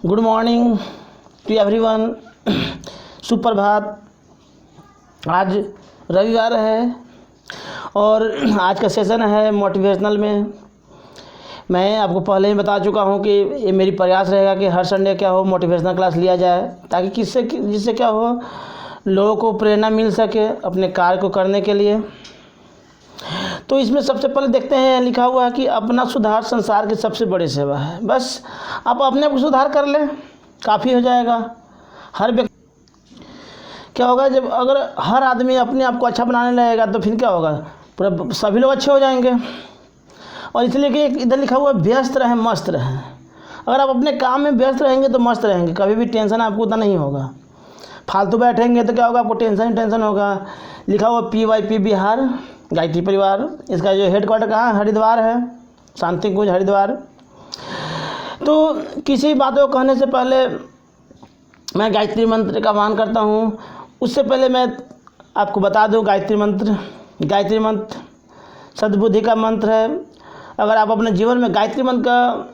Good morning to everyone. सुप्रभात। आज रविवार है और आज का सेशन है मोटिवेशनल में। मैं आपको पहले ही बता चुका हूँ कि ये मेरी प्रयास रहेगा कि हर संडे क्या हो मोटिवेशनल क्लास लिया जाए, ताकि जिससे क्या हो लोगों को प्रेरणा मिल सके अपने कार्य को करने के लिए। तो इसमें सबसे पहले देखते हैं, लिखा हुआ है कि अपना सुधार संसार की सबसे बड़ी सेवा है। बस आप अपने को सुधार कर लें, काफ़ी हो जाएगा। हर व्यक्ति क्या होगा, जब अगर हर आदमी अपने आप को अच्छा बनाने लगेगा तो फिर क्या होगा, पूरा सभी लोग अच्छे हो जाएंगे। और इसलिए कि इधर लिखा हुआ है व्यस्त रहें मस्त रहें। अगर आप अपने काम में व्यस्त रहेंगे तो मस्त रहेंगे, कभी भी टेंशन आपको उतना नहीं होगा। फालतू बैठेंगे तो क्या होगा, आपको टेंशन ही टेंशन होगा। लिखा हुआ PYP बिहार गायत्री परिवार, इसका जो हेडक्वार्टर कहाँ, हरिद्वार है, शांति कुंज हरिद्वार। तो किसी बात को कहने से पहले मैं गायत्री मंत्र का आह्वान करता हूँ। उससे पहले मैं आपको बता दूँ, गायत्री मंत्र सद्बुद्धि का मंत्र है। अगर आप अपने जीवन में गायत्री मंत्र का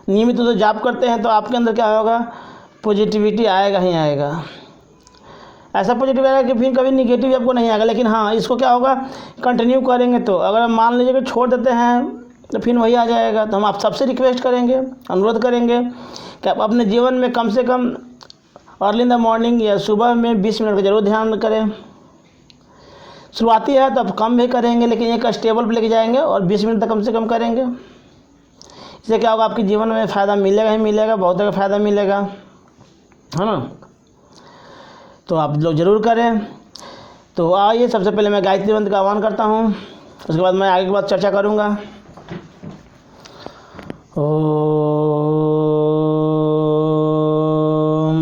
नियमित तो जाप करते हैं तो आपके अंदर क्या होगा, पॉजिटिविटी आएगा ही आएगा। ऐसा पॉजिटिव आएगा कि फिर कभी निगेटिव आपको नहीं आएगा। लेकिन हाँ, इसको क्या होगा, कंटिन्यू करेंगे तो। अगर मान लीजिए कि छोड़ देते हैं तो फिर वही आ जाएगा। तो हम आप सबसे रिक्वेस्ट करेंगे, अनुरोध करेंगे कि आप अपने जीवन में कम से कम अर्ली इन द मॉर्निंग या सुबह में 20 मिनट का जरूर ध्यान करें। शुरुआती है तो आप कम भी करेंगे, लेकिन एक स्टेबल पर लेके जाएंगे और 20 मिनट तक कम से कम करेंगे। इससे क्या होगा, आपके जीवन में फ़ायदा मिलेगा ही मिलेगा, बहुत ज़्यादा फ़ायदा मिलेगा, है ना। तो आप लोग ज़रूर करें। तो आइए, सबसे पहले मैं गायत्री मंत्र का आह्वान करता हूँ, उसके बाद मैं आगे की बात चर्चा करूँगा। ओम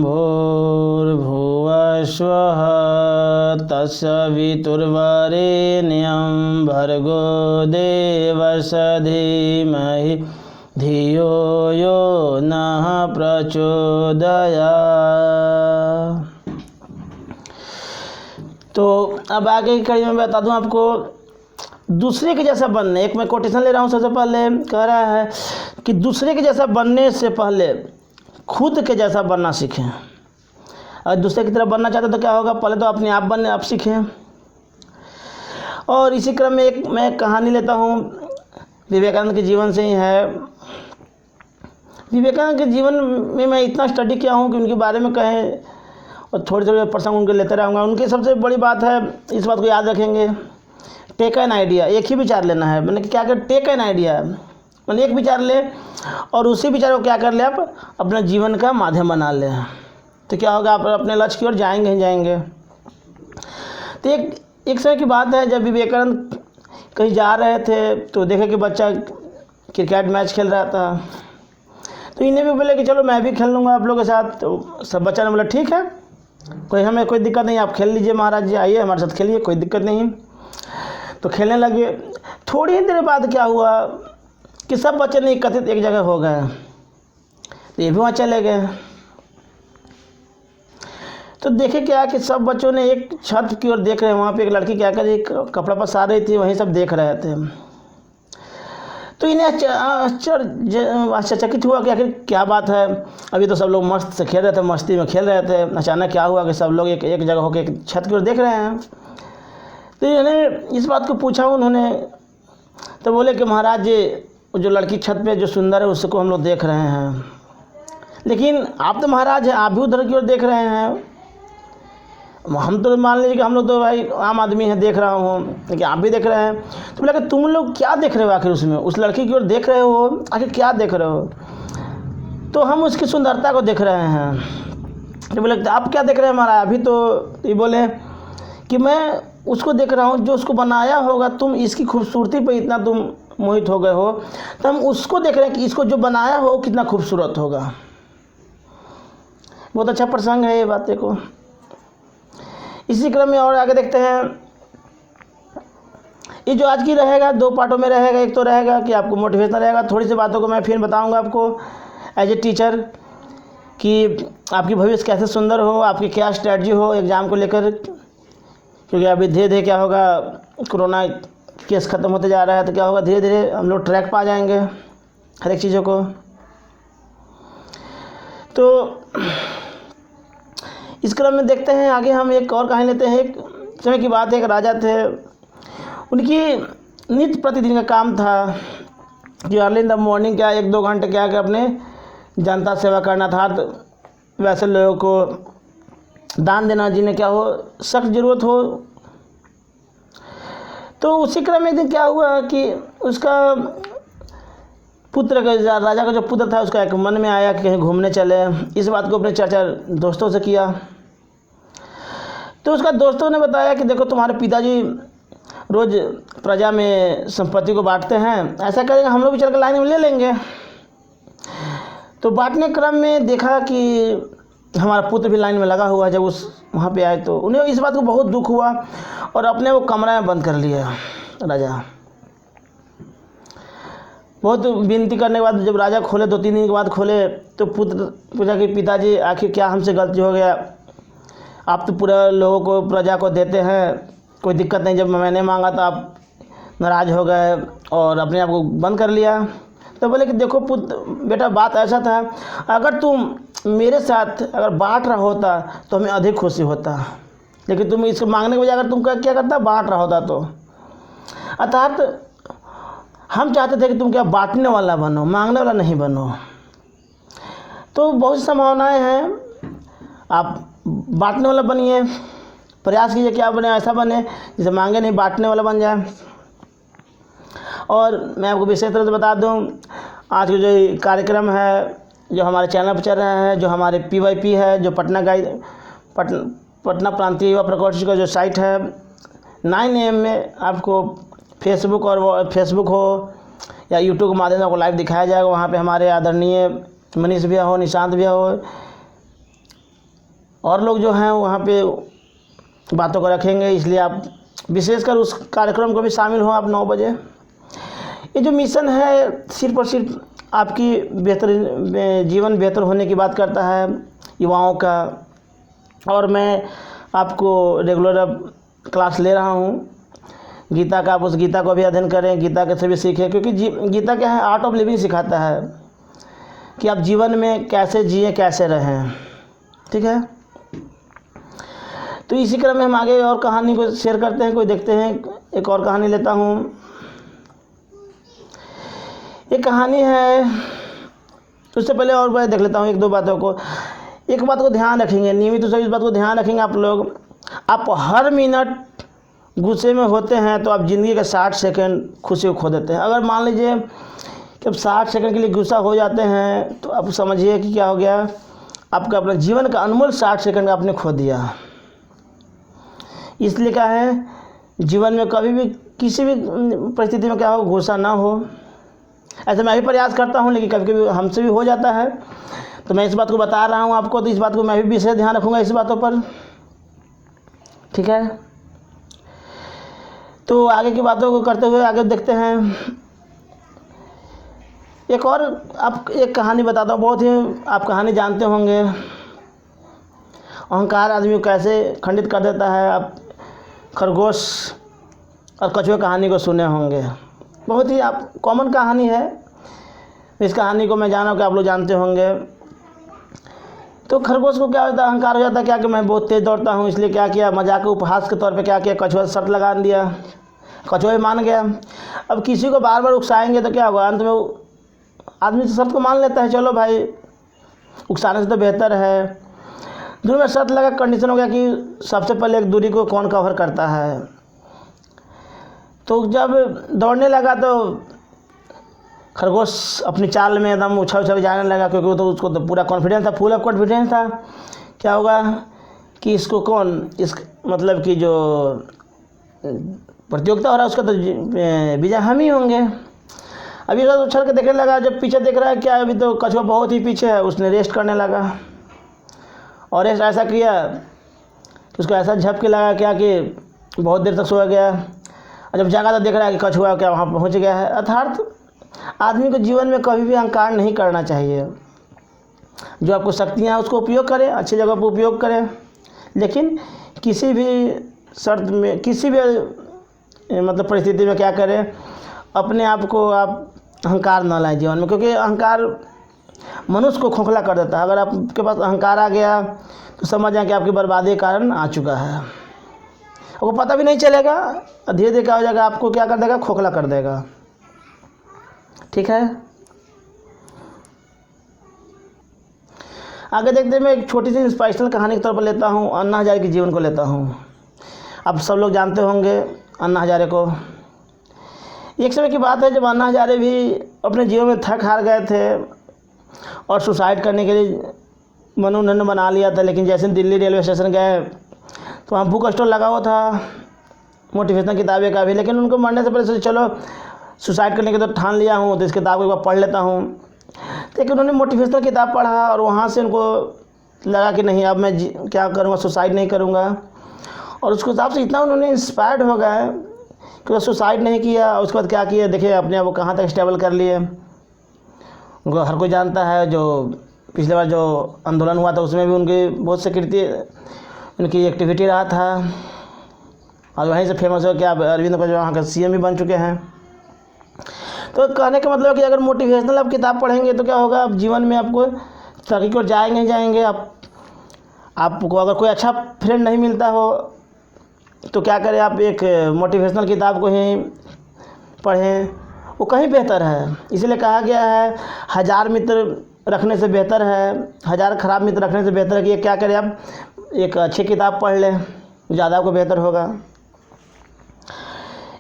भूर्भुवः स्वः तत्सवितुर्वरेण्यं भर्गो देवस्य धीमहि धियो यो नः प्रचोदयात्। तो अब आगे की कड़ी में बता दूं आपको, दूसरे के जैसा बनने, एक मैं कोटेशन ले रहा हूँ। सबसे पहले कह रहा है कि दूसरे के जैसा बनने से पहले खुद के जैसा बनना सीखें। अगर दूसरे की तरह बनना चाहते तो क्या होगा, पहले तो अपने आप बनने आप सीखें। और इसी क्रम में एक मैं कहानी लेता हूँ, विवेकानंद के जीवन से ही है। विवेकानंद के जीवन में मैं इतना स्टडी किया हूँ कि उनके बारे में कहें और थोड़े थोड़े प्रसंग उनके लेते रहूँगा। उनकी सबसे बड़ी बात है, इस बात को याद रखेंगे, टेक एन आइडिया। एक ही विचार लेना है, मैंने क्या कर, टेक एन आइडिया, मैंने एक विचार ले और उसी विचार को क्या कर ले, आप अपना जीवन का माध्यम बना ले। तो क्या होगा, आप अपने लक्ष्य की ओर जाएंगे ही जाएंगे। तो एक समय की बात है, जब विवेकानंद कहीं जा रहे थे तो देखे कि बच्चा क्रिकेट मैच खेल रहा था। तो इन्हें भी बोले कि चलो मैं भी खेल लूँगा आप लोगों के साथ। तो सब बच्चा ने बोला ठीक है, हमें कोई दिक्कत नहीं, आप खेल लीजिए महाराज जी, आइए हमारे साथ खेलिए, कोई दिक्कत नहीं। तो खेलने लगे। थोड़ी ही देर बाद क्या हुआ कि सब बच्चे ने एकत्रित एक जगह हो गए, तो ये भी वहाँ चले गए। तो देखे क्या कि सब बच्चों ने एक छत की ओर देख रहे हैं। वहाँ पे एक लड़की क्या कर रही, कपड़ा पसार रही थी, वहीं सब देख रहे थे। तो इन्हें आश्चर्यचकित हुआ कि आखिर क्या बात है। अभी तो सब लोग मस्त से खेल रहे थे, मस्ती में खेल रहे थे, अचानक क्या हुआ कि सब लोग एक जगह होकर एक छत की ओर देख रहे हैं। तो इन्होंने इस बात को पूछा उन्होंने, तो बोले कि महाराज जी, जो लड़की छत पे जो सुंदर है उसको हम लोग देख रहे हैं, लेकिन आप तो महाराज हैं, आप भी उधर की ओर देख रहे हैं। हम तो मान लीजिए कि हम लोग तो भाई आम आदमी हैं, देख रहा हूँ, लेकिन आप भी देख रहे हैं। तो बोला कि तुम लोग क्या देख रहे हो आखिर, उसमें उस लड़की की ओर देख रहे हो, आखिर क्या देख रहे हो। तो हम उसकी सुंदरता को देख रहे हैं। तो बोले आप क्या देख रहे हैं महाराज। अभी तो ये बोले कि मैं उसको देख रहा हूँ जो उसको बनाया होगा, तुम इसकी खूबसूरती पे इतना तुम मोहित हो गए हो, तो हम उसको देख रहे हैं कि इसको जो बनाया हो कितना खूबसूरत होगा। बहुत अच्छा प्रसंग है ये बातें को। इसी क्रम में और आगे देखते हैं, ये जो आज की रहेगा 2 पार्टों में रहेगा। एक तो रहेगा कि आपको मोटिवेशनल रहेगा, थोड़ी सी बातों को मैं फिर बताऊंगा आपको एज ए टीचर कि आपकी भविष्य कैसे सुंदर हो, आपकी क्या स्ट्रैटेजी हो एग्ज़ाम को लेकर। क्योंकि अभी धीरे धीरे क्या होगा, कोरोना केस ख़त्म होते जा रहा है, तो क्या होगा, धीरे धीरे हम लोग ट्रैक पा जाएंगे हर एक चीज़ों को। तो इस क्रम में देखते हैं आगे हम एक और कहानी लेते हैं। एक समय की बात है, एक राजा थे, उनकी नित्य प्रतिदिन का काम था कि अर्ली इन द मॉर्निंग क्या 1-2 घंटे क्या कि अपने जनता सेवा करना था। तो वैसे लोगों को दान देना जिन्हें क्या हो सख्त ज़रूरत हो। तो उसी क्रम में एक दिन क्या हुआ कि उसका पुत्र का, राजा का जो पुत्र था, उसका एक मन में आया कि कहीं घूमने चले। इस बात को अपने चाचा दोस्तों से किया। तो उसका दोस्तों ने बताया कि देखो तुम्हारे पिताजी रोज़ प्रजा में संपत्ति को बांटते हैं, ऐसा करेंगे हम लोग भी चल कर लाइन में ले लेंगे। तो बांटने क्रम में देखा कि हमारा पुत्र भी लाइन में लगा हुआ है। जब उस वहाँ पे आए तो उन्हें इस बात को बहुत दुख हुआ और अपने वो कमरा में बंद कर लिया राजा। बहुत विनती करने के बाद जब राजा खोले, 2-3 दिन के बाद खोले, तो पुत्र पूछा कि पिताजी आखिर क्या हमसे गलती हो गया, आप तो पूरा लोगों को प्रजा को देते हैं, कोई दिक्कत नहीं, जब मैंने मांगा तो आप नाराज़ हो गए और अपने आप को बंद कर लिया। तो बोले कि देखो पुत्र बेटा बात ऐसा था, अगर तुम मेरे साथ अगर बांट रहा होता तो हमें अधिक खुशी होता, लेकिन तुम इसको मांगने के बजाय अगर तुम क्या करता बांट रहा होता तो। अर्थात हम चाहते थे कि तुम क्या बांटने वाला बनो, मांगने वाला नहीं बनो। तो बहुत संभावनाएं हैं, आप बांटने वाला बनिए, प्रयास कीजिए कि आप बने ऐसा बने जिसे मांगे नहीं, बांटने वाला बन जाए। और मैं आपको विशेष तरह से बता दूं, आज का जो कार्यक्रम है जो हमारे चैनल पर चल रहा है, जो हमारे PYP है, जो पटना प्रांतीय युवा प्रकोष्ठ का जो साइट है, 9 AM में आपको फेसबुक हो या यूट्यूब के माध्यम से आपको लाइव दिखाया जाएगा। वहाँ पे हमारे आदरणीय मनीष भैया हो, निशांत भैया हो, और लोग जो हैं वहाँ पे बातों को रखेंगे, इसलिए आप विशेषकर उस कार्यक्रम को भी शामिल हो आप 9 बजे। ये जो मिशन है सिर्फ और सिर्फ आपकी जीवन बेहतर होने की बात करता है, युवाओं का। और मैं आपको रेगुलर अब क्लास ले रहा हूँ गीता का, आप उस गीता को भी अध्ययन करें, गीता के से भी सीखें, क्योंकि गीता क्या है, आर्ट ऑफ लिविंग सिखाता है कि आप जीवन में कैसे जिएं, कैसे रहें। ठीक है, तो इसी क्रम में हम आगे और कहानी को शेयर करते हैं। कोई देखते हैं, एक और कहानी लेता हूँ। एक कहानी है, उससे पहले और मैं देख लेता हूँ 1-2 बातों को। एक बात को ध्यान रखेंगे, नियमित रूप से इस बात को ध्यान रखेंगे आप लोग। आप हर मिनट गुस्से में होते हैं तो आप ज़िंदगी के 60 सेकंड खुशी को खो देते हैं। अगर मान लीजिए कि अब 60 सेकंड के लिए गुस्सा हो जाते हैं तो आप समझिए कि क्या हो गया, आपका अपना जीवन का अनमोल 60 सेकंड आपने खो दिया। इसलिए क्या है, जीवन में कभी भी किसी भी परिस्थिति में क्या हो, गुस्सा ना हो। ऐसे मैं भी प्रयास करता हूँ, लेकिन कभी कभी हमसे भी हो जाता है, तो मैं इस बात को बता रहा हूँ आपको, तो इस बात को मैं भी विशेष ध्यान रखूँगा इस बातों पर। ठीक है, तो आगे की बातों को करते हुए आगे देखते हैं। एक और आप एक कहानी बताता हूँ, बहुत ही आप कहानी जानते होंगे, अहंकार आदमी को कैसे खंडित कर देता है। आप खरगोश और कछुए कहानी को सुने होंगे, बहुत ही आप कॉमन कहानी है। इस कहानी को मैं जाना कि आप लोग जानते होंगे। तो खरगोश को क्या होता है, अहंकार हो जाता है, क्या कि मैं बहुत तेज़ दौड़ता हूँ, इसलिए क्या किया, मजाक के उपहास के तौर पे क्या किया, कछुआ से शर्त लगा दिया, कछुआ मान गया। अब किसी को बार बार उकसाएंगे तो क्या होगा, अंत में आदमी तो शर्त को मान लेता है, चलो भाई उकसाने से तो बेहतर है। दूर में शर्त लगा, कंडीशन हो गया कि सबसे पहले एक दूरी को कौन कवर करता है। तो जब दौड़ने लगा तो खरगोश अपनी चाल में एकदम उछल उछल जाने लगा, क्योंकि वो तो उसको तो पूरा कॉन्फिडेंस था, फुल ऑफ कॉन्फिडेंस था। क्या होगा कि इसको कौन, इस मतलब कि जो प्रतियोगिता हो रहा है उसका तो विजय हम ही होंगे। अभी तो उछल के देखने लगा, जब पीछे देख रहा है क्या अभी तो कछुआ बहुत ही पीछे है, उसने रेस्ट करने लगा और रेस्ट ऐसा किया कि उसको ऐसा झपके लगा क्या कि बहुत देर तक सो गया। और जब जागा तो देख रहा है कि कछुआ क्या वहाँ पहुँच गया है। अर्थात आदमी को जीवन में कभी भी अहंकार नहीं करना चाहिए। जो आपको शक्तियाँ हैं उसको उपयोग करें, अच्छी जगह पर उपयोग करें, लेकिन किसी भी शर्त में, किसी भी मतलब परिस्थिति में क्या करें, अपने आप को आप अहंकार न लाएं जीवन में, क्योंकि अहंकार मनुष्य को खोखला कर देता है। अगर आपके पास अहंकार आ गया तो समझ जाए कि आपकी बर्बादी का कारण आ चुका है, आपको पता भी नहीं चलेगा। धीरे धीरे क्या हो जाएगा, आपको क्या कर देगा, खोखला कर देगा। ठीक है, आगे देखते हैं। मैं एक छोटी सी इंस्पिरेशनल कहानी के तौर पर लेता हूँ, अन्ना हजारे के जीवन को लेता हूँ। आप सब लोग जानते होंगे अन्ना हजारे को। एक समय की बात है जब अन्ना हजारे भी अपने जीवन में थक हार गए थे और सुसाइड करने के लिए मन उन्होंने बना लिया था। लेकिन जैसे दिल्ली रेलवे स्टेशन गए तो वहाँ बुक स्टोर लगा हुआ था मोटिवेशनल किताबें का भी। लेकिन उनको मरने से पहले सोचे चलो सुसाइड करने के तो ठान लिया हूँ तो इस किताब को एक बार पढ़ लेता हूँ। लेकिन उन्होंने मोटिवेशनल किताब पढ़ा और वहाँ से उनको लगा कि नहीं, अब मैं क्या करूँगा, सुसाइड नहीं करूँगा। और उसके हिसाब से इतना उन्होंने इंस्पायर्ड हो गए कि वो सुसाइड नहीं किया। उसके बाद क्या किया, देखिए अपने आप वो कहाँ तक स्टेबल कर लिए। उनको हर कोई जानता है, जो पिछले बार जो आंदोलन हुआ था उसमें भी उनकी बहुत सी कृति, उनकी एक्टिविटी रहा था। और वहीं से फेमस हो क्या अरविंद केजरीवाल वहाँ का CM भी बन चुके हैं। तो कहने का मतलब कि अगर मोटिवेशनल आप किताब पढ़ेंगे तो क्या होगा, आप जीवन में आपको तरक्की की ओर जाएंगे ही जाएंगे। आपको अगर कोई अच्छा फ्रेंड नहीं मिलता हो तो क्या करें, आप एक मोटिवेशनल किताब को ही पढ़ें, वो कहीं बेहतर है। इसलिए कहा गया है 1000 मित्र रखने से बेहतर है, 1000 खराब मित्र रखने से बेहतर है कि क्या करें, आप एक अच्छी किताब पढ़ लें, ज़्यादा आपको बेहतर होगा।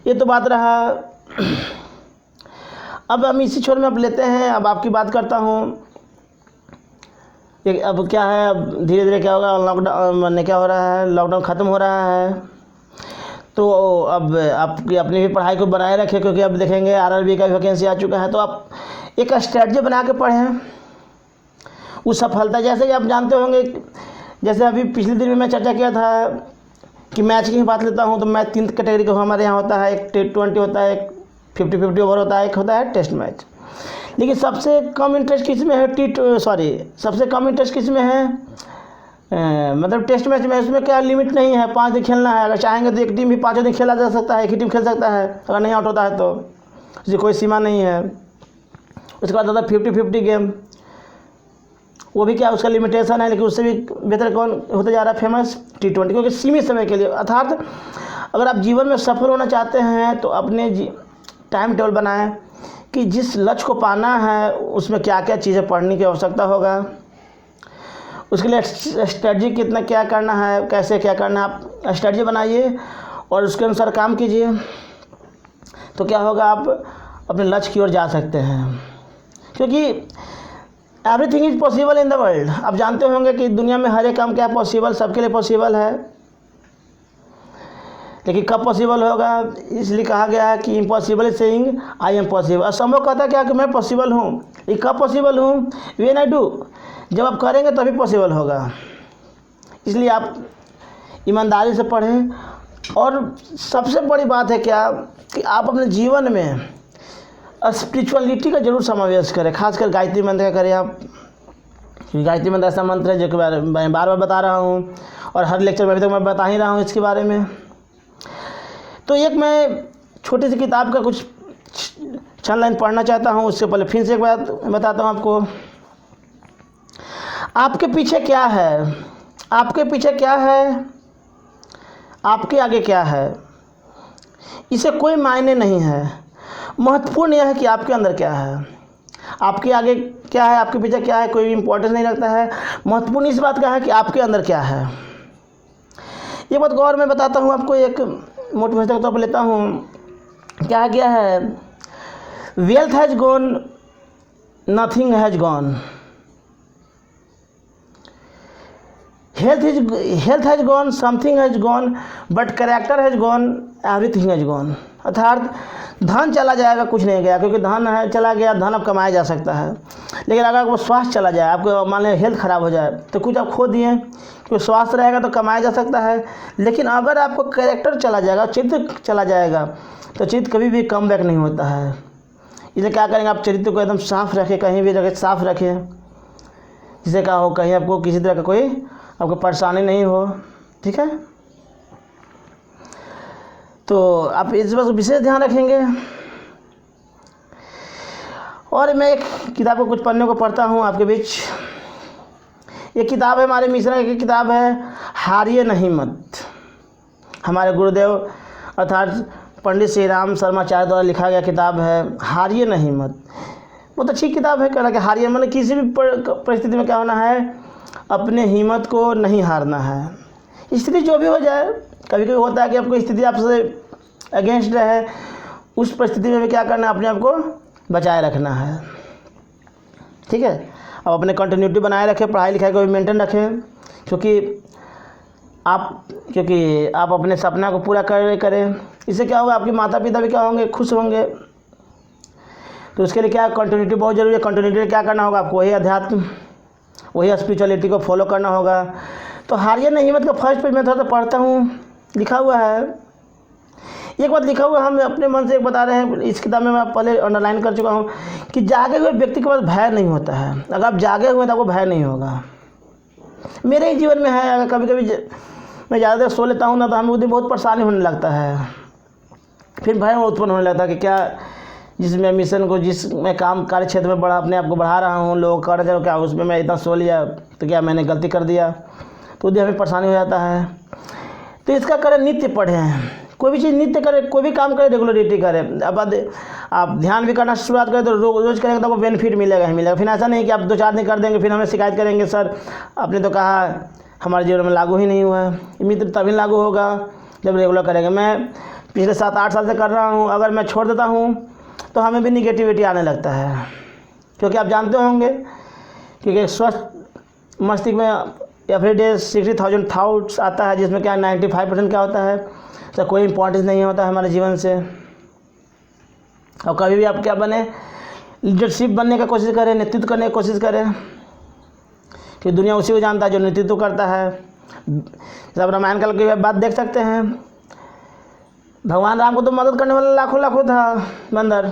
ये तो बात रहा। अब हम इसी छोर में अब लेते हैं, अब आपकी बात करता हूँ। अब क्या है, अब धीरे धीरे क्या होगा, लॉकडाउन क्या हो रहा है, लॉकडाउन ख़त्म हो रहा है। तो अब आपकी अपनी भी पढ़ाई को बनाए रखें, क्योंकि अब देखेंगे RRB का वैकेंसी आ चुका है। तो आप एक स्ट्रेटजी बना के पढ़ें उस सफलता। जैसे कि आप जानते होंगे, जैसे अभी पिछले दिन में मैं चर्चा किया था कि मैच की ही बात लेता हूँ तो मैच 3 कैटेगरी का हमारे यहाँ होता है। एक T20 होता है, एक 50-50 ओवर होता है, एक होता है टेस्ट मैच। लेकिन सबसे कम इंटरेस्ट किस में है, सबसे कम इंटरेस्ट किस में है, मतलब टेस्ट मैच में। उसमें क्या लिमिट नहीं है, 5 दिन खेलना है। अगर चाहेंगे तो एक टीम भी 5 दिन खेला जा सकता है, एक ही टीम खेल सकता है अगर नहीं आउट होता है तो, उसकी कोई सीमा नहीं है। उसके बाद होता है 50-50 गेम, वो भी क्या उसका लिमिटेशन है। लेकिन उससे भी बेहतर कौन होता जा रहा है, फेमस T20, क्योंकि सीमित समय के लिए। अर्थात अगर आप जीवन में सफल होना चाहते हैं तो अपने टाइम टेबल बनाएं कि जिस लक्ष्य को पाना है उसमें क्या क्या चीज़ें पढ़ने की आवश्यकता होगा, उसके लिए स्ट्रेटजी कितना क्या करना है, कैसे क्या करना है। आप स्ट्रेटजी बनाइए और उसके अनुसार काम कीजिए, तो क्या होगा, आप अपने लक्ष्य की ओर जा सकते हैं। क्योंकि everything is possible in the world. आप जानते होंगे कि दुनिया में हर एक काम क्या पॉसिबल, सबके लिए पॉसिबल है। लेकिन कब पॉसिबल होगा, इसलिए कहा गया है कि impossible is saying I am possible. असंभव कहता क्या कि मैं पॉसिबल हूँ। ये कब पॉसिबल हूँ, व्हेन आई डू, जब आप करेंगे तभी पॉसिबल होगा। इसलिए आप ईमानदारी से पढ़ें। और सबसे बड़ी बात है क्या कि आप अपने जीवन में स्पिरिचुअलिटी का जरूर समावेश करें, खासकर गायत्री मंत्र का करें आप। गायत्री मंत्र ऐसा मंत्र है जो कि मैं बार बार बता रहा हूँ और हर लेक्चर में अभी तक मैं बता ही रहा हूँ इसके बारे में। तो एक मैं छोटी सी किताब का कुछ चंद लाइन पढ़ना चाहता हूँ। उससे पहले फिर से एक बात बताता हूँ आपको। आपके पीछे क्या है, आपके पीछे क्या है, आपके आगे क्या है, इसे कोई मायने नहीं है। महत्वपूर्ण यह है कि आपके अंदर क्या है। आपके आगे क्या है, आपके पीछे क्या है, कोई इंपॉर्टेंस नहीं रखता है। महत्वपूर्ण इस बात का है कि आपके अंदर क्या है। ये बात गौर में बताता हूँ आपको, एक मोटिवेशन के तौर पर लेता हूँ। क्या गया है, wealth has gone, nothing has gone, health has gone, something has gone, but character has gone, everything has gone. अर्थात धन चला जाएगा, कुछ नहीं गया, क्योंकि धन है चला गया, धन अब कमाया जा सकता है। लेकिन अगर आपको स्वास्थ्य चला जाए, आपको मान लें हेल्थ ख़राब हो जाए, तो कुछ आप खो दिए। क्योंकि स्वास्थ्य रहेगा तो कमाया जा सकता है। लेकिन अगर आपको कैरेक्टर चला जाएगा, चरित्र चला जाएगा, तो चरित्र कभी भी कम बैक नहीं होता है। इसलिए क्या करेंगे, आप चरित्र को एकदम साफ रखें, कहीं भी रखें साफ रखें, जिससे क्या हो, कहीं आपको किसी तरह का कोई आपको परेशानी नहीं हो। ठीक है, तो आप इस बात को विशेष ध्यान रखेंगे। और मैं एक किताब को कुछ पन्ने को पढ़ता हूँ आपके बीच। ये किताब है हमारे मिश्रा की किताब है, हारिए नहीं मत। हमारे गुरुदेव अर्थात पंडित श्री राम शर्माचार्य द्वारा लिखा गया किताब है, हारिए नहीं मत। बहुत अच्छी किताब है। कहना कि हारिए मतलब किसी भी परिस्थिति में क्या होना है, अपने हिम्मत को नहीं हारना है। स्थिति जो भी हो जाए, कभी कभी होता है कि आपको स्थिति आपसे अगेंस्ट रहे, उस परिस्थिति में भी क्या करना है, अपने आप को बचाए रखना है। ठीक है, अब अपने कंटिन्यूटी बनाए रखें, पढ़ाई लिखाई को भी मेंटेन रखें, क्योंकि आप अपने सपना को पूरा करें। इससे क्या होगा, आपके माता पिता भी क्या होंगे, खुश होंगे। तो उसके लिए क्या कंटिन्यूटी बहुत ज़रूरी है। कंटिन्यूटी क्या करना होगा, आपको वही अध्यात्म, वही स्पिरिचुअलिटी को फॉलो करना होगा। तो हारिए नहीं मत का फर्स्ट पेज में थोड़ा सा पढ़ता हूँ, लिखा हुआ है एक बात लिखा हुआ, हम अपने मन से एक बता रहे हैं। इस किताब में मैं पहले अंडरलाइन कर चुका हूँ कि जागे हुए व्यक्ति के पास भय नहीं होता है। अगर आप जागे हुए तो आपको भय नहीं होगा। मेरे ही जीवन में है, अगर कभी कभी मैं ज़्यादा देर सो लेता हूँ ना, तो हमें उस दिन बहुत परेशानी होने लगता है। फिर भय उत्पन्न होने लगता है कि क्या जिसमें मिशन को, जिसमें काम कार्य क्षेत्र में अपने आप को बढ़ा रहा हूँ, लोग कर रहे हो क्या, उसमें मैं इतना सो लिया तो क्या मैंने गलती कर दिया, तो उस दिन हमें परेशानी हो जाता है। तो इसका करें, नित्य पढ़ें, कोई भी चीज़ नित्य करें, कोई भी काम करें रेगुलरिटी करें। अब आप ध्यान भी करना शुरुआत करें तो रोज़ करेंगे तो आपको बेनिफिट मिलेगा ही मिलेगा। फिर ऐसा नहीं कि आप 2-4 दिन कर देंगे फिर हमें शिकायत करेंगे, सर आपने तो कहा हमारे जीवन में लागू ही नहीं हुआ है। मित्र तभी लागू होगा जब रेगुलर करेंगे। मैं पिछले 7-8 साल से कर रहा हूँ, अगर मैं छोड़ देता हूँ तो हमें भी निगेटिविटी आने लगता है, क्योंकि आप जानते होंगे क्योंकि स्वस्थ मस्तिष्क में एवरीडे 60,000 थाट्स आता है, जिसमें क्या 95% क्या होता है, तो कोई इंपॉर्टेंस नहीं होता है हमारे जीवन से। और कभी भी आप क्या बने, लीडरशिप बनने का कोशिश करें, नेतृत्व करने की कोशिश करें, कि दुनिया उसी को जानता है जो नेतृत्व करता है। जब रामायण काल की बात देख सकते हैं, भगवान राम को तो मदद करने वाला लाखों था बंदर,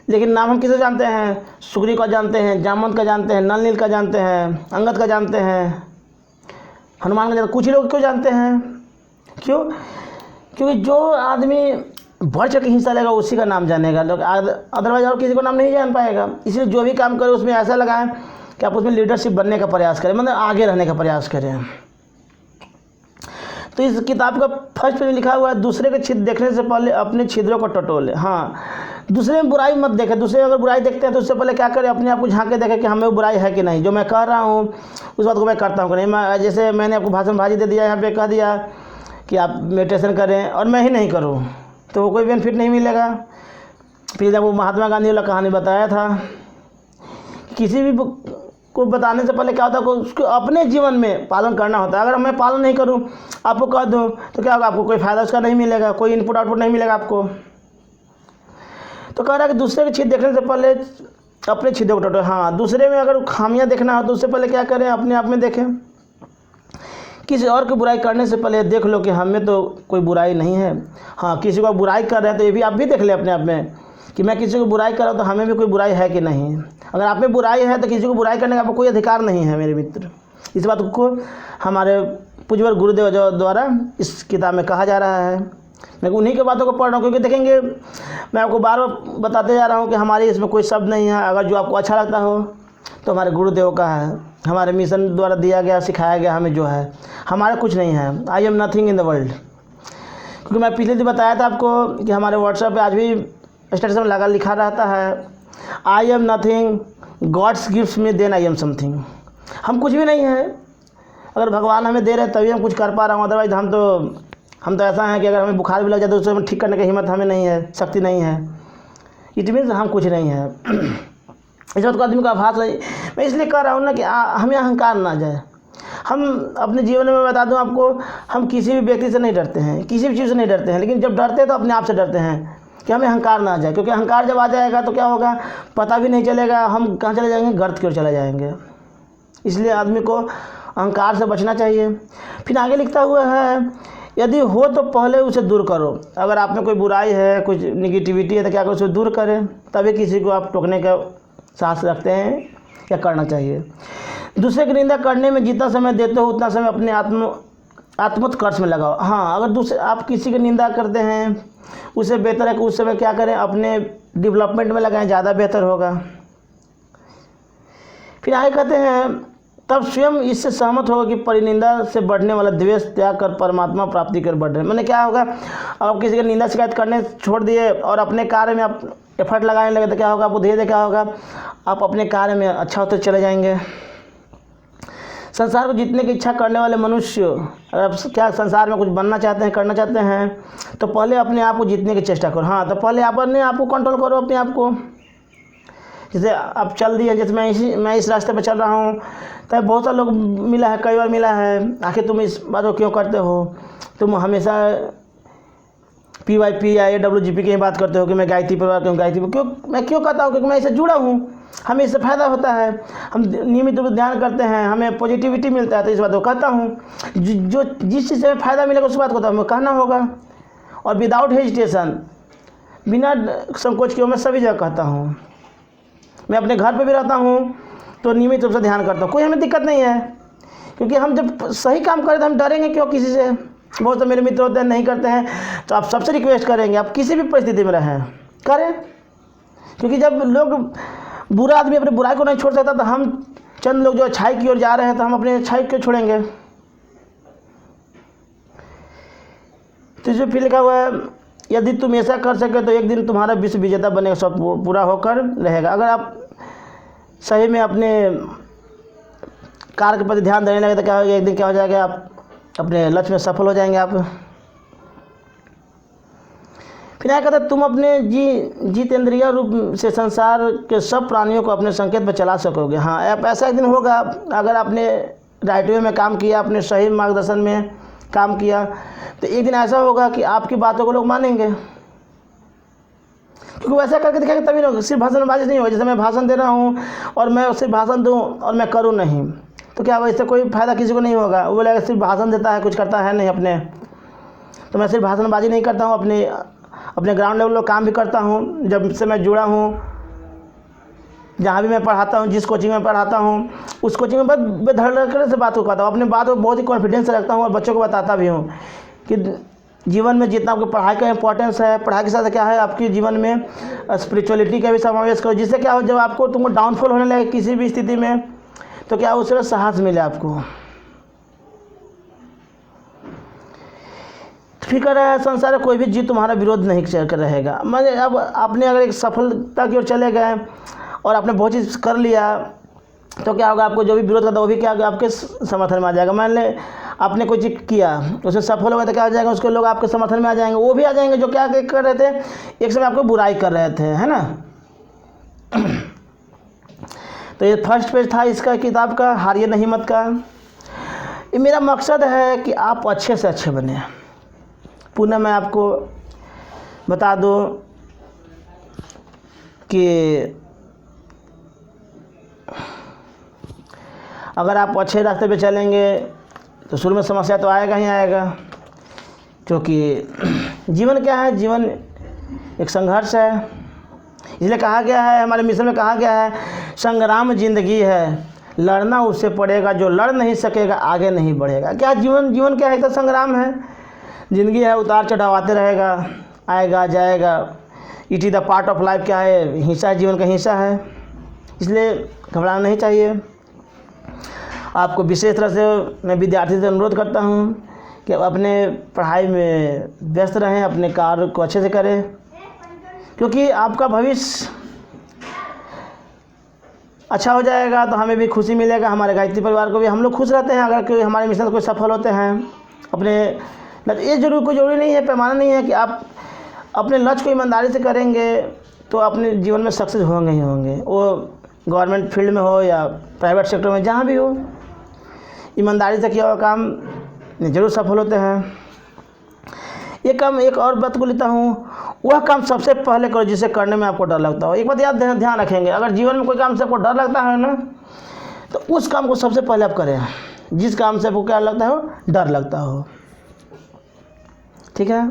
लेकिन नाम हम किसे जानते हैं, सुग्रीव का जानते हैं, जामवंत का जानते हैं, नल नील का जानते हैं, अंगद का जानते हैं, हनुमान का जानते हैं। कुछ ही लोग क्यों जानते हैं, क्यों? क्योंकि जो आदमी बढ़ चढ़ के हिस्सा लेगा उसी का नाम जानेगा लोग, अदरवाइज और किसी को नाम नहीं जान पाएगा। इसलिए जो भी काम करें उसमें ऐसा लगाएं कि आप उसमें लीडरशिप बनने का प्रयास करें, मतलब आगे रहने का प्रयास करें। तो इस किताब का फर्स्ट पेज में लिखा हुआ है, दूसरे के छिद्र देखने से पहले अपने छिद्रों को टटोले। हाँ, दूसरे में बुराई मत देखें। दूसरे अगर बुराई देखते हैं तो उससे पहले क्या करें, अपने आप को झांक के देखें कि हमें बुराई है कि नहीं, जो मैं कह रहा हूँ उस बात को मैं करता हूँ कि नहीं। मैं जैसे मैंने आपको भाषण भाजी दे दिया, यहाँ पे कह दिया कि आप मेडिटेशन करें और मैं ही नहीं करूँ तो वो कोई बेनिफिट नहीं मिलेगा। फिर जब वो महात्मा गांधी वाला कहानी बताया था, किसी भी को बताने से पहले क्या होता है, उसको अपने जीवन में पालन करना होता है। अगर मैं पालन नहीं करूं, आपको कह दूं तो क्या होगा, आपको कोई फ़ायदा उसका नहीं मिलेगा, कोई इनपुट आउटपुट नहीं मिलेगा आपको। तो कह रहा है कि दूसरे के छिद्र देखने से पहले अपने छिद्र को टटोलें। हाँ, दूसरे में अगर खामियां देखना हो तो उससे पहले क्या करें, अपने आप में देखें। किसी और की बुराई करने से पहले देख लो कि हमें तो कोई बुराई नहीं है। हाँ, किसी को बुराई कर रहे हैं तो ये भी आप भी देख लें अपने आप में कि मैं किसी को बुराई कर रहा हूँ तो हमें भी कोई बुराई है कि नहीं। अगर आप में बुराई है तो किसी को बुराई करने का आपको कोई अधिकार नहीं है मेरे मित्र। इस बात को हमारे पूज्यवर गुरुदेव द्वारा इस किताब में कहा जा रहा है। मैं उन्हीं की बातों को पढ़ रहा हूँ, क्योंकि देखेंगे मैं आपको बार बार बताते जा रहा हूँ कि हमारे इसमें कोई शब्द नहीं है। अगर जो आपको अच्छा लगता हो तो हमारे गुरुदेव का है, हमारे मिशन द्वारा दिया गया, सिखाया गया हमें जो है, हमारा कुछ नहीं है। I am nothing in the world. क्योंकि मैं पिछले दिन बताया था आपको कि हमारे व्हाट्सएप पे आज भी स्टेटस में लगा लिखा रहता है, I am nothing, God's gifts me then I am something. हम कुछ भी नहीं है, अगर भगवान हमें दे रहे हैं तभी हम कुछ कर पा रहे हैं। अदरवाइज हम तो ऐसा है कि अगर हमें बुखार भी लग जाए तो उसे ठीक करने की हिम्मत हमें नहीं है, शक्ति नहीं है। इट मीन्स हम कुछ नहीं है। इस बात को आदमी का आभास नहीं। मैं इसलिए कह रहा हूँ ना कि हमें अहंकार ना जाए। हम अपने जीवन में बता दूं आपको, हम किसी भी व्यक्ति से नहीं डरते हैं, किसी भी चीज़ से नहीं डरते हैं, लेकिन जब डरते हैं तो अपने आप से डरते हैं कि हमें अहंकार ना आ जाए। क्योंकि अहंकार जब आ जाएगा तो क्या होगा, पता भी नहीं चलेगा हम कहाँ चले जाएंगे, गर्त की ओर चले जाएंगे। इसलिए आदमी को अहंकार से बचना चाहिए। फिर आगे लिखता हुआ है, यदि हो तो पहले उसे दूर करो। अगर आप में कोई बुराई है, कुछ निगेटिविटी है तो क्या करो, उसे दूर करें, तभी किसी को आप टोकने का साहस रखते हैं या करना चाहिए। दूसरे की निंदा करने में जितना समय देते हो उतना समय अपने आत्मोत्कर्ष में लगाओ। हाँ, अगर दूसरे आप किसी की निंदा करते हैं उससे बेहतर है कि उस समय क्या करें, अपने डेवलपमेंट में लगाएं, ज़्यादा बेहतर होगा। फिर आगे कहते हैं तब स्वयं इससे सहमत होगा कि परिनिंदा से बढ़ने वाला द्वेष त्याग कर परमात्मा प्राप्ति कर बढ़ रहे। मैंने क्या होगा, आप किसी की निंदा शिकायत करने छोड़ दिए और अपने कार्य में आप एफर्ट लगाने लगे तो क्या होगा, आपको धीरे धीरे क्या होगा, आप अपने कार्य में अच्छा होते चले जाएंगे। संसार को जीतने की इच्छा करने वाले मनुष्य, अगर आप क्या संसार में कुछ बनना चाहते हैं, करना चाहते हैं, तो पहले अपने आप को जीतने की चेष्टा करो। हाँ, तो पहले अपने आप को कंट्रोल करो, अपने आप को। जैसे आप चल दिए, जैसे मैं इस रास्ते पर चल रहा हूँ, तो बहुत सारे लोग मिला है, कई बार मिला है, आखिर तुम इस बात को क्यों करते हो, तुम हमेशा PYP या AWGP की बात करते हो कि मैं गायत्री परिवार क्यों, गायत्री क्यों, मैं क्यों कहता हूँ, क्योंकि मैं इससे जुड़ा हूँ, हमें इससे फ़ायदा होता है, हम नियमित रूप से ध्यान करते हैं, हमें पॉजिटिविटी मिलता है, तो इस बात को कहता हूँ। जो जिस चीज़ से फ़ायदा मिलेगा उस बात को तो हमें कहना होगा, और विदाउट हेजिटेशन, बिना संकोच के मैं सभी जगह कहता हूँ। मैं अपने घर पे भी रहता हूँ तो नियमित रूप से ध्यान करता हूँ, कोई हमें दिक्कत नहीं है, क्योंकि हम जब सही काम करें तो हम डरेंगे क्यों किसी से। बहुत से मेरे मित्र होते हैं नहीं करते हैं, तो आप सबसे रिक्वेस्ट करेंगे आप किसी भी परिस्थिति में रहें करें, क्योंकि जब लोग बुरा आदमी अपने बुराई को नहीं छोड़ सकता तो हम चंद लोग जो अच्छाई की ओर जा रहे हैं तो हम अपने अच्छाई क्यों छोड़ेंगे। तो जो फिर लिखा हुआ है, यदि तुम ऐसा कर सके तो एक दिन तुम्हारा विश्व विजेता बनेगा, सब पूरा होकर रहेगा। अगर आप सही में अपने कार्य के प्रति ध्यान देने लगे तो क्या होगा, एक दिन क्या हो जाएगा, आप अपने लक्ष्य में सफल हो जाएंगे आप। फिर क्या कहते हैं, तुम अपने जितेंद्रिय रूप से संसार के सब प्राणियों को अपने संकेत पर चला सकोगे। हाँ, आप ऐसा एक दिन होगा, अगर आपने राइट वे में काम किया, अपने सही मार्गदर्शन में काम किया, तो एक दिन ऐसा होगा कि आपकी बातों को लोग मानेंगे, क्योंकि वैसा करके दिखाएंगे तभी लोग। सिर्फ भाषणबाजी नहीं हो, जैसे मैं भाषण दे रहा हूँ और मैं सिर्फ भाषण दूँ और मैं करूँ नहीं, तो क्या इससे कोई फ़ायदा किसी को नहीं होगा। वो बोलेगा सिर्फ भाषण देता है, कुछ करता है नहीं अपने। तो मैं सिर्फ भाषणबाजी नहीं करता हूँ, अपने ग्राउंड लेवल पर काम भी करता हूँ। जब से मैं जुड़ा हूँ, जहाँ भी मैं पढ़ाता हूँ, जिस कोचिंग में पढ़ाता हूँ, उस कोचिंग में बहुत बेधड़क से बात को कहता हूँ, अपने बात को बहुत ही कॉन्फिडेंस से रखता हूँ और बच्चों को बताता भी हूँ कि जीवन में जितना आपको पढ़ाई का इंपॉर्टेंस है, पढ़ाई के साथ क्या है, आपके जीवन में स्पिरिचुअलिटी का भी समावेश करो, जिससे क्या हो, जब आपको तुमको डाउनफॉल होने लगे किसी भी स्थिति में, तो क्या उससे साहस मिले आपको। फिक्र है, संसार में कोई भी जीव तुम्हारा विरोध नहीं कर रहेगा। मैंने अब आपने अगर एक सफलता की ओर चले गए और आपने बहुत चीज़ कर लिया, तो क्या होगा, आपको जो भी विरोध करता है वो भी क्या होगा, आपके समर्थन में आ जाएगा। मान ले आपने कोई चीज़ किया, उसमें सफल हो गया, तो क्या हो जाएगा, उसके लोग आपके समर्थन में आ जाएंगे। वो भी आ जाएंगे जो क्या कर रहे थे, एक समय आपको बुराई कर रहे थे, है ना। तो ये फर्स्ट पेज था इसका किताब का, हारिए नहीं मत का। ये मेरा मकसद है कि आप अच्छे से अच्छे बने। पुनः मैं आपको बता दूं कि अगर आप अच्छे रास्ते पे चलेंगे तो शुरू में समस्या तो आएगा ही आएगा, क्योंकि जीवन क्या है, जीवन एक संघर्ष है। इसलिए कहा गया है, हमारे मिशन में कहा गया है, संग्राम जिंदगी है, लड़ना उससे पड़ेगा, जो लड़ नहीं सकेगा आगे नहीं बढ़ेगा। क्या जीवन क्या है, तो संग्राम है, ज़िंदगी है, उतार चढ़ाव आते रहेगा, आएगा जाएगा। It is the part of life. क्या है, हिस्सा है, जीवन का हिस्सा है, इसलिए घबराना नहीं चाहिए। आपको विशेष तरह से मैं विद्यार्थी से अनुरोध करता हूँ कि अपने पढ़ाई में व्यस्त रहें, अपने कार्य को अच्छे से करें, क्योंकि आपका भविष्य अच्छा हो जाएगा तो हमें भी खुशी मिलेगा, हमारे गायत्री परिवार को भी। हम लोग खुश रहते हैं अगर कोई हमारे मिशन कोई सफल होते हैं। अपने ये कोई ज़रूरी नहीं है, पैमाना नहीं है कि आप अपने लक्ष्य को ईमानदारी से करेंगे तो अपने जीवन में सक्सेस होंगे ही होंगे। वो गवर्नमेंट फील्ड में हो या प्राइवेट सेक्टर में, जहाँ भी हो, ईमानदारी से किया हुआ काम ज़रूर सफल होते हैं। ये काम, एक और बात को लेता हूँ, वह काम सबसे पहले करो जिसे करने में आपको डर लगता हो। एक बात ध्यान रखेंगे, अगर जीवन में कोई काम से आपको डर लगता है ना, तो उस काम को सबसे पहले आप करें जिस काम से आपको क्या लगता हो, डर लगता हो। ठीक है,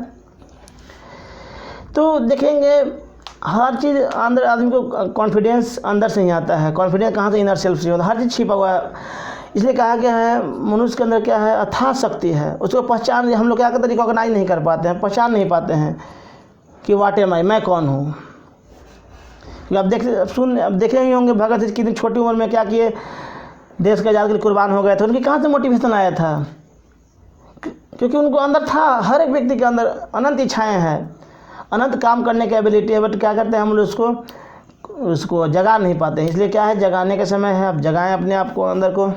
तो देखेंगे हर चीज़ अंदर, आदमी को कॉन्फिडेंस अंदर से ही आता है। कॉन्फिडेंस कहाँ से, इनर सेल्फ से होता है। हर चीज़ छिपा हुआ है, इसलिए कहा गया है मनुष्य के अंदर क्या है, अथाह शक्ति है। उसको पहचान हम लोग क्या करते हैं, रिकॉग्नाइज नहीं कर पाते हैं, पहचान नहीं पाते हैं कि व्हाट एम आई, मैं कौन हूँ। अब देखे ही होंगे भगत सिंह कितनी छोटी उम्र में क्या किए, देश के आज़ाद के लिए कुर्बान हो गए थे। उनकी कहाँ से मोटिवेशन आया था? क्योंकि उनको अंदर था, हर एक व्यक्ति के अंदर अनंत इच्छाएं हैं, अनंत काम करने की एबिलिटी है, बट क्या करते हैं हम लोग उसको जगा नहीं पाते हैं। इसलिए क्या है, जगाने का समय है, अब जगाएं अपने आप को, अंदर को।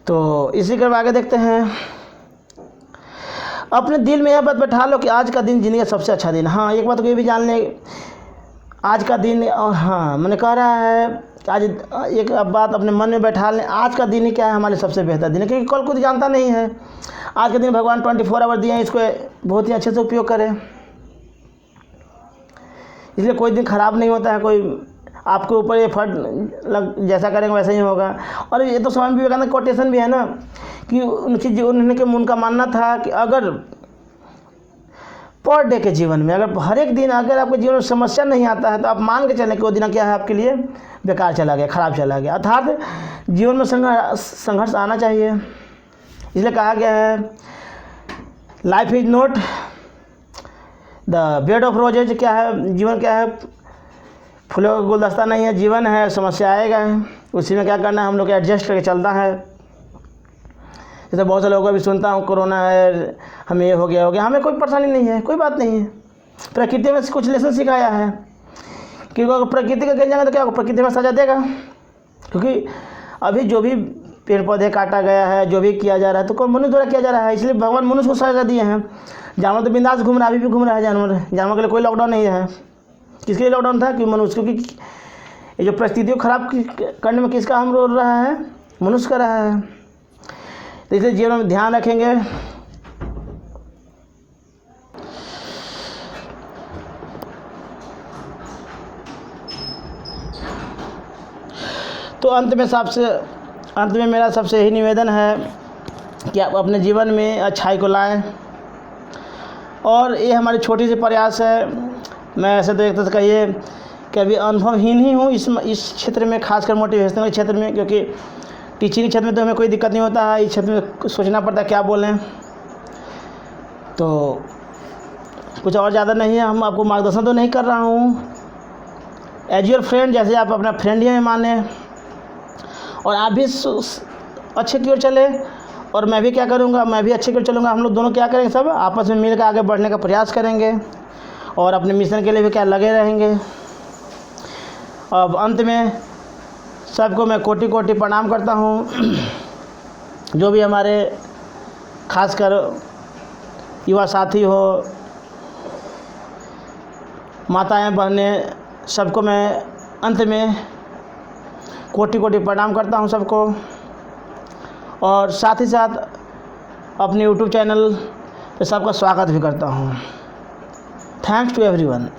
तो इसी क्रम आगे देखते हैं। अपने दिल में यह बात बैठा लो कि आज का दिन ज़िंदगी का सबसे अच्छा दिन। हाँ, एक बात को ये भी जान लें, आज का दिन, और हाँ मैंने कह रहा है आज एक बात अपने मन में बैठा लें, आज का दिन ही क्या है हमारे सबसे बेहतर दिन है, क्योंकि कल खुद जानता नहीं है। आज का दिन भगवान 24 आवर दिए हैं, इसको बहुत ही अच्छे से उपयोग करें। इसलिए कोई दिन ख़राब नहीं होता है, कोई आपके ऊपर एफर्ट जैसा करेंगे वैसा ही होगा। और ये तो स्वामी विवेकानंद कोटेशन भी है ना, कि उनका मानना था कि अगर पर डे के जीवन में, अगर हर एक दिन अगर आपके जीवन में समस्या नहीं आता है, तो आप मान के चलें कि वो दिन क्या है आपके लिए बेकार चला गया, ख़राब चला गया। अर्थात जीवन में संघर्ष आना चाहिए। इसलिए कहा गया है, life is not the bed of roses. क्या है जीवन, क्या है फूलों का गुलदस्ता नहीं है, जीवन है समस्या आएगा, उसी में क्या करना है हम लोग को एडजस्ट करके चलना है। जैसे बहुत से लोगों को भी सुनता हूँ, कोरोना है, हमें ये हो गया, हमें कोई परेशानी नहीं है, कोई बात नहीं है। प्रकृति में कुछ लेसन सिखाया है, क्योंकि अगर प्रकृति का गिर जाएगा तो क्या होगा, प्रकृति में सजा देगा। क्योंकि अभी जो भी पेड़ पौधे काटा गया है, जो भी किया जा रहा है, तो कौन मनुष्य द्वारा किया जा रहा है। इसलिए भगवान मनुष्य को सजा दिए हैं। जानवर तो बिंदास घूम रहा है, अभी भी घूम रहा है जानवर के लिए कोई लॉकडाउन नहीं है। किसके लिए लॉकडाउन था? कि मनुष्य, क्योंकि ये जो परिस्थितियों खराब करने में किसका हम रोल रहा है? मनुष्य का रहा है। तो इसलिए जीवन में ध्यान रखेंगे। तो अंत में मेरा सबसे यही निवेदन है कि आप अपने जीवन में अच्छाई को लाएं। और ये हमारी छोटी सी प्रयास है। मैं ऐसे तो एक तरह से कहिए कि अभी अनुभवहीन ही हूँ इस क्षेत्र में, खासकर मोटिवेशनल क्षेत्र में, क्योंकि टीचिंग क्षेत्र में तो हमें कोई दिक्कत नहीं होता है, इस क्षेत्र में सोचना पड़ता है क्या बोलें। तो कुछ और ज़्यादा नहीं है, हम आपको मार्गदर्शन तो नहीं कर रहा हूँ, एज योर फ्रेंड, जैसे आप अपना फ्रेंड ही माने, और आप भी अच्छे की ओर चले और मैं भी क्या करूँगा, मैं भी अच्छे की ओर चलूँगा। हम लोग दोनों क्या करेंगे, सब आपस में मिलकर आगे बढ़ने का प्रयास करेंगे और अपने मिशन के लिए भी क्या लगे रहेंगे। अब अंत में सबको मैं कोटि कोटि प्रणाम करता हूँ। जो भी हमारे खासकर युवा साथी हो, माताएं बहनें, सबको मैं अंत में कोटि कोटि प्रणाम करता हूँ सबको। और साथ ही साथ अपने YouTube चैनल पे सबका स्वागत भी करता हूँ। Thanks to everyone.